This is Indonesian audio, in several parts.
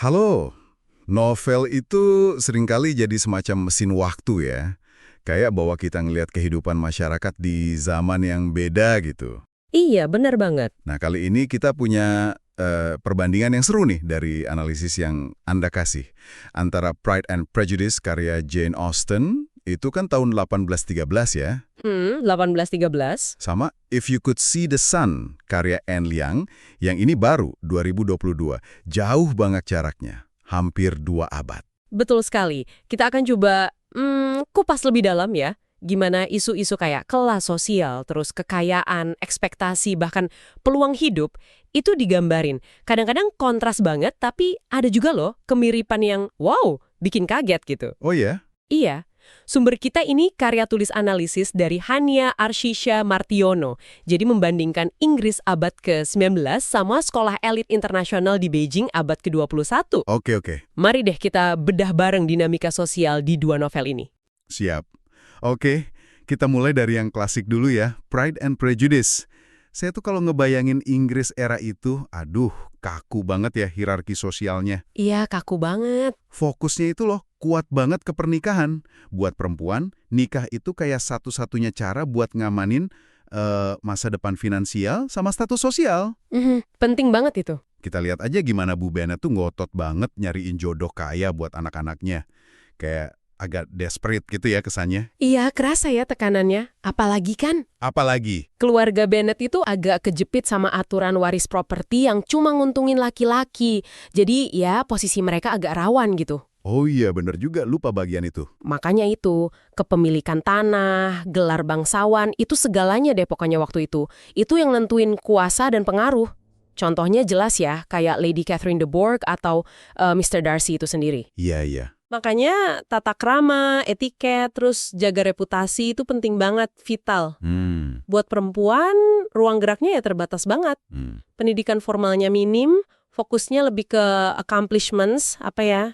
Halo, novel itu seringkali jadi semacam mesin waktu ya. Kayak bawa kita ngelihat kehidupan masyarakat di zaman yang beda gitu. Iya, benar banget. Nah, kali ini kita punya perbandingan yang seru nih dari analisis yang Anda kasih. Antara Pride and Prejudice karya Jane Austen, itu kan tahun 1813 ya. 1813. Sama If You Could See the Sun karya Anne Liang, yang ini baru 2022. Jauh banget jaraknya, hampir 2 abad. Betul sekali. Kita akan coba kupas lebih dalam ya. Gimana isu-isu kayak kelas sosial, terus kekayaan, ekspektasi, bahkan peluang hidup, itu digambarin. Kadang-kadang kontras banget, tapi ada juga loh kemiripan yang wow, bikin kaget gitu. Oh ya? Iya. Sumber kita ini karya tulis analisis dari Hania Arshisha Martiono. Jadi membandingkan Inggris abad ke-19 sama sekolah elit internasional di Beijing abad ke-21. Oke. Mari deh kita bedah bareng dinamika sosial di dua novel ini. Siap. Oke, kita mulai dari yang klasik dulu ya, Pride and Prejudice. Saya tuh kalau ngebayangin Inggris era itu, aduh, kaku banget ya hierarki sosialnya. Iya, kaku banget. Fokusnya itu loh, kuat banget ke pernikahan. Buat perempuan, nikah itu kayak satu-satunya cara buat ngamanin masa depan finansial sama status sosial. Penting banget itu. Kita lihat aja gimana Bu Bennet tuh ngotot banget nyariin jodoh kaya buat anak-anaknya. Kayak agak desperate gitu ya kesannya. Iya, kerasa ya tekanannya. Apalagi kan Apalagi? keluarga Bennett itu agak kejepit sama aturan waris properti yang cuma nguntungin laki-laki. Jadi ya posisi mereka agak rawan gitu. Oh iya, bener juga, lupa bagian itu. Makanya itu, kepemilikan tanah, gelar bangsawan, itu segalanya deh pokoknya waktu itu. Itu yang nentuin kuasa dan pengaruh. Contohnya jelas ya, kayak Lady Catherine de Bourgh atau Mr. Darcy itu sendiri. Iya. Makanya tata krama, etiket, terus jaga reputasi itu penting banget, vital. Buat perempuan, ruang geraknya ya terbatas banget. Pendidikan formalnya minim, fokusnya lebih ke accomplishments,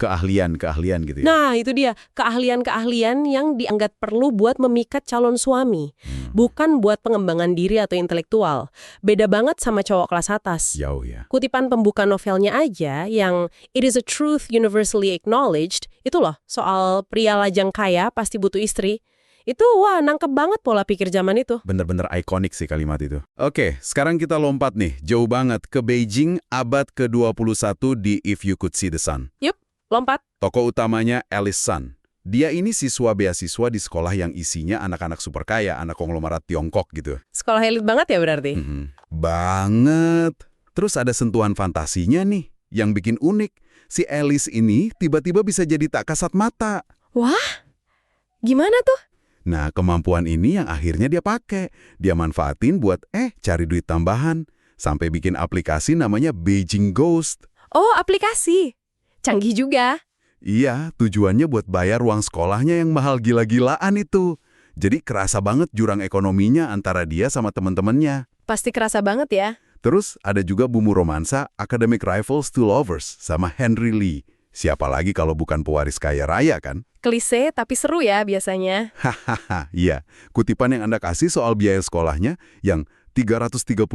Keahlian gitu ya. Nah, itu dia, keahlian-keahlian yang dianggap perlu buat memikat calon suami. Bukan buat pengembangan diri atau intelektual. Beda banget sama cowok kelas atas. Jauh ya. Kutipan pembuka novelnya aja yang "It is a truth universally acknowledged", itu loh, soal pria lajang kaya pasti butuh istri. Itu wah, nangkep banget pola pikir zaman itu. Bener-bener ikonik sih kalimat itu. Oke, sekarang kita lompat nih, jauh banget ke Beijing abad ke-21 di If You Could See the Sun. Yup, lompat. Tokoh utamanya Alice Sun. Dia ini siswa beasiswa di sekolah yang isinya anak-anak super kaya, anak konglomerat Tiongkok gitu. Sekolah elit banget ya berarti? Banget. Terus ada sentuhan fantasinya nih, yang bikin unik. Si Alice ini tiba-tiba bisa jadi tak kasat mata. Wah, gimana tuh? Nah, kemampuan ini yang akhirnya dia pakai. Dia manfaatin buat cari duit tambahan. Sampai bikin aplikasi namanya Beijing Ghost. Oh, aplikasi. Canggih juga. Iya, tujuannya buat bayar uang sekolahnya yang mahal gila-gilaan itu. Jadi kerasa banget jurang ekonominya antara dia sama teman-temannya. Pasti kerasa banget ya. Terus ada juga bumbu romansa Academic Rivals to Lovers sama Henry Lee. Siapa lagi kalau bukan pewaris kaya raya kan? Klise tapi seru ya biasanya. Hahaha, iya. Kutipan yang Anda kasih soal biaya sekolahnya yang 330.000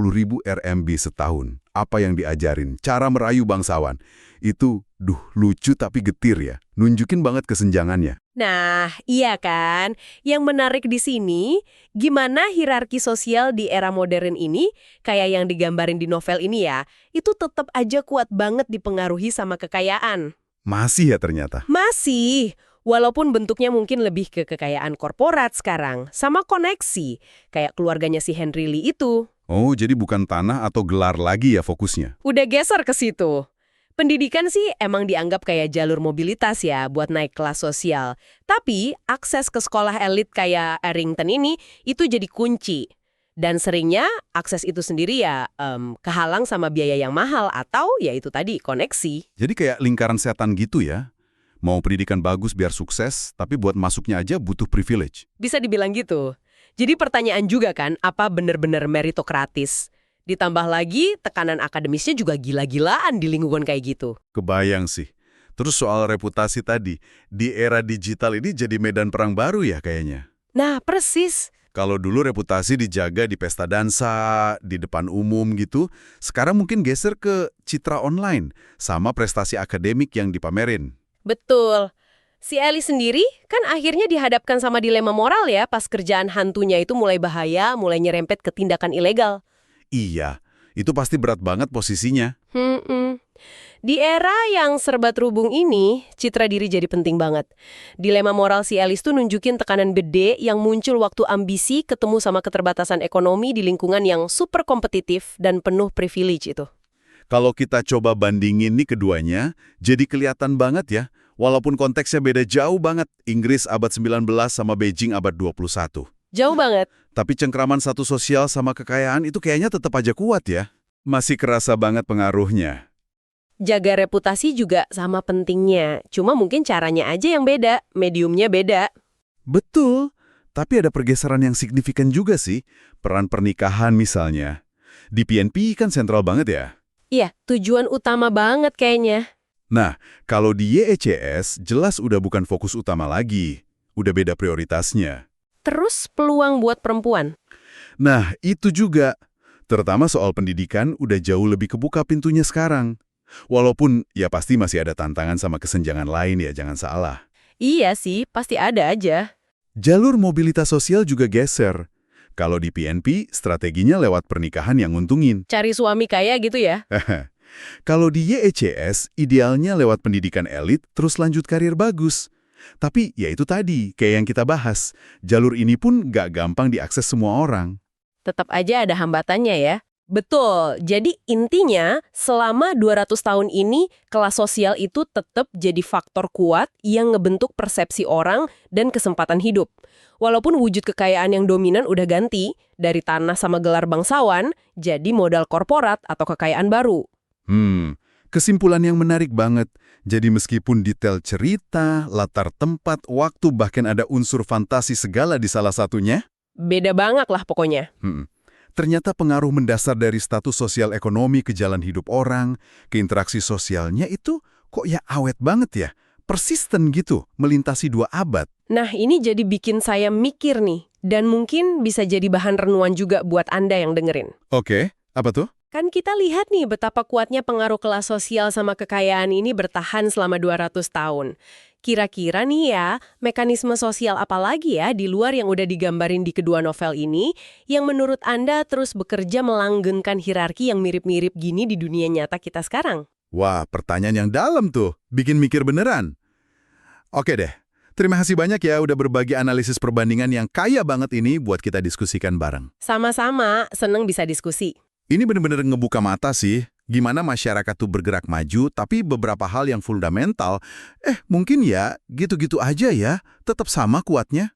RMB setahun. Apa yang diajarin, cara merayu bangsawan. Itu, lucu tapi getir ya. Nunjukin banget kesenjangannya. Nah, iya kan? Yang menarik di sini, gimana hierarki sosial di era modern ini, kayak yang digambarin di novel ini ya, itu tetap aja kuat banget dipengaruhi sama kekayaan. Masih ya ternyata. Masih. Walaupun bentuknya mungkin lebih ke kekayaan korporat sekarang, sama koneksi, kayak keluarganya si Henry Lee itu. Oh, jadi bukan tanah atau gelar lagi ya fokusnya? Udah geser ke situ. Pendidikan sih emang dianggap kayak jalur mobilitas ya buat naik kelas sosial. Tapi akses ke sekolah elit kayak Arrington ini itu jadi kunci. Dan seringnya akses itu sendiri ya kehalang sama biaya yang mahal atau ya itu tadi koneksi. Jadi kayak lingkaran setan gitu ya? Mau pendidikan bagus biar sukses, tapi buat masuknya aja butuh privilege. Bisa dibilang gitu. Jadi pertanyaan juga kan, apa benar-benar meritokratis? Ditambah lagi, tekanan akademisnya juga gila-gilaan di lingkungan kayak gitu. Kebayang sih. Terus soal reputasi tadi, di era digital ini jadi medan perang baru ya kayaknya? Nah, persis. Kalau dulu reputasi dijaga di pesta dansa, di depan umum gitu, sekarang mungkin geser ke citra online, sama prestasi akademik yang dipamerin. Betul. Si Ellie sendiri kan akhirnya dihadapkan sama dilema moral ya pas kerjaan hantunya itu mulai bahaya, mulai nyerempet ke tindakan ilegal. Iya, itu pasti berat banget posisinya. Di era yang serba terhubung ini, citra diri jadi penting banget. Dilema moral si Alice tuh nunjukin tekanan gede yang muncul waktu ambisi ketemu sama keterbatasan ekonomi di lingkungan yang super kompetitif dan penuh privilege itu. Kalau kita coba bandingin nih keduanya, jadi kelihatan banget ya, walaupun konteksnya beda jauh banget, Inggris abad 19 sama Beijing abad 21. Jauh banget. Tapi cengkraman satu sosial sama kekayaan itu kayaknya tetap aja kuat ya. Masih kerasa banget pengaruhnya. Jaga reputasi juga sama pentingnya, cuma mungkin caranya aja yang beda, mediumnya beda. Betul, tapi ada pergeseran yang signifikan juga sih. Peran pernikahan misalnya. Di PNP kan sentral banget ya. Iya, tujuan utama banget kayaknya. Nah, kalau di YECS jelas udah bukan fokus utama lagi. Udah beda prioritasnya. Terus peluang buat perempuan. Nah, itu juga. Terutama soal pendidikan udah jauh lebih kebuka pintunya sekarang. Walaupun ya pasti masih ada tantangan sama kesenjangan lain ya, jangan salah. Iya sih, pasti ada aja. Jalur mobilitas sosial juga geser. Kalau di PNP, strateginya lewat pernikahan yang nguntungin. Cari suami kaya gitu ya. Kalau di YECS, idealnya lewat pendidikan elit terus lanjut karir bagus. Tapi ya itu tadi, kayak yang kita bahas, jalur ini pun nggak gampang diakses semua orang. Tetap aja ada hambatannya ya. Betul, jadi intinya selama 200 tahun ini kelas sosial itu tetap jadi faktor kuat yang ngebentuk persepsi orang dan kesempatan hidup. Walaupun wujud kekayaan yang dominan udah ganti, dari tanah sama gelar bangsawan, jadi modal korporat atau kekayaan baru. Kesimpulan yang menarik banget. Jadi meskipun detail cerita, latar tempat, waktu, bahkan ada unsur fantasi segala di salah satunya, Beda banget lah pokoknya. ternyata pengaruh mendasar dari status sosial ekonomi ke jalan hidup orang, ke interaksi sosialnya itu kok ya awet banget ya, persisten gitu, melintasi 2 abad. Nah, ini jadi bikin saya mikir nih, dan mungkin bisa jadi bahan renungan juga buat Anda yang dengerin. Oke, apa tuh? Kan kita lihat nih betapa kuatnya pengaruh kelas sosial sama kekayaan ini bertahan selama 200 tahun. Kira-kira nih ya, mekanisme sosial apa lagi ya di luar yang udah digambarin di kedua novel ini yang menurut Anda terus bekerja melanggengkan hierarki yang mirip-mirip gini di dunia nyata kita sekarang? Wah, pertanyaan yang dalam tuh, bikin mikir beneran. Oke deh, terima kasih banyak ya udah berbagi analisis perbandingan yang kaya banget ini buat kita diskusikan bareng. Sama-sama, seneng bisa diskusi. Ini bener-bener ngebuka mata sih, gimana masyarakat tuh bergerak maju, tapi beberapa hal yang fundamental, mungkin ya gitu-gitu aja ya, tetap sama kuatnya.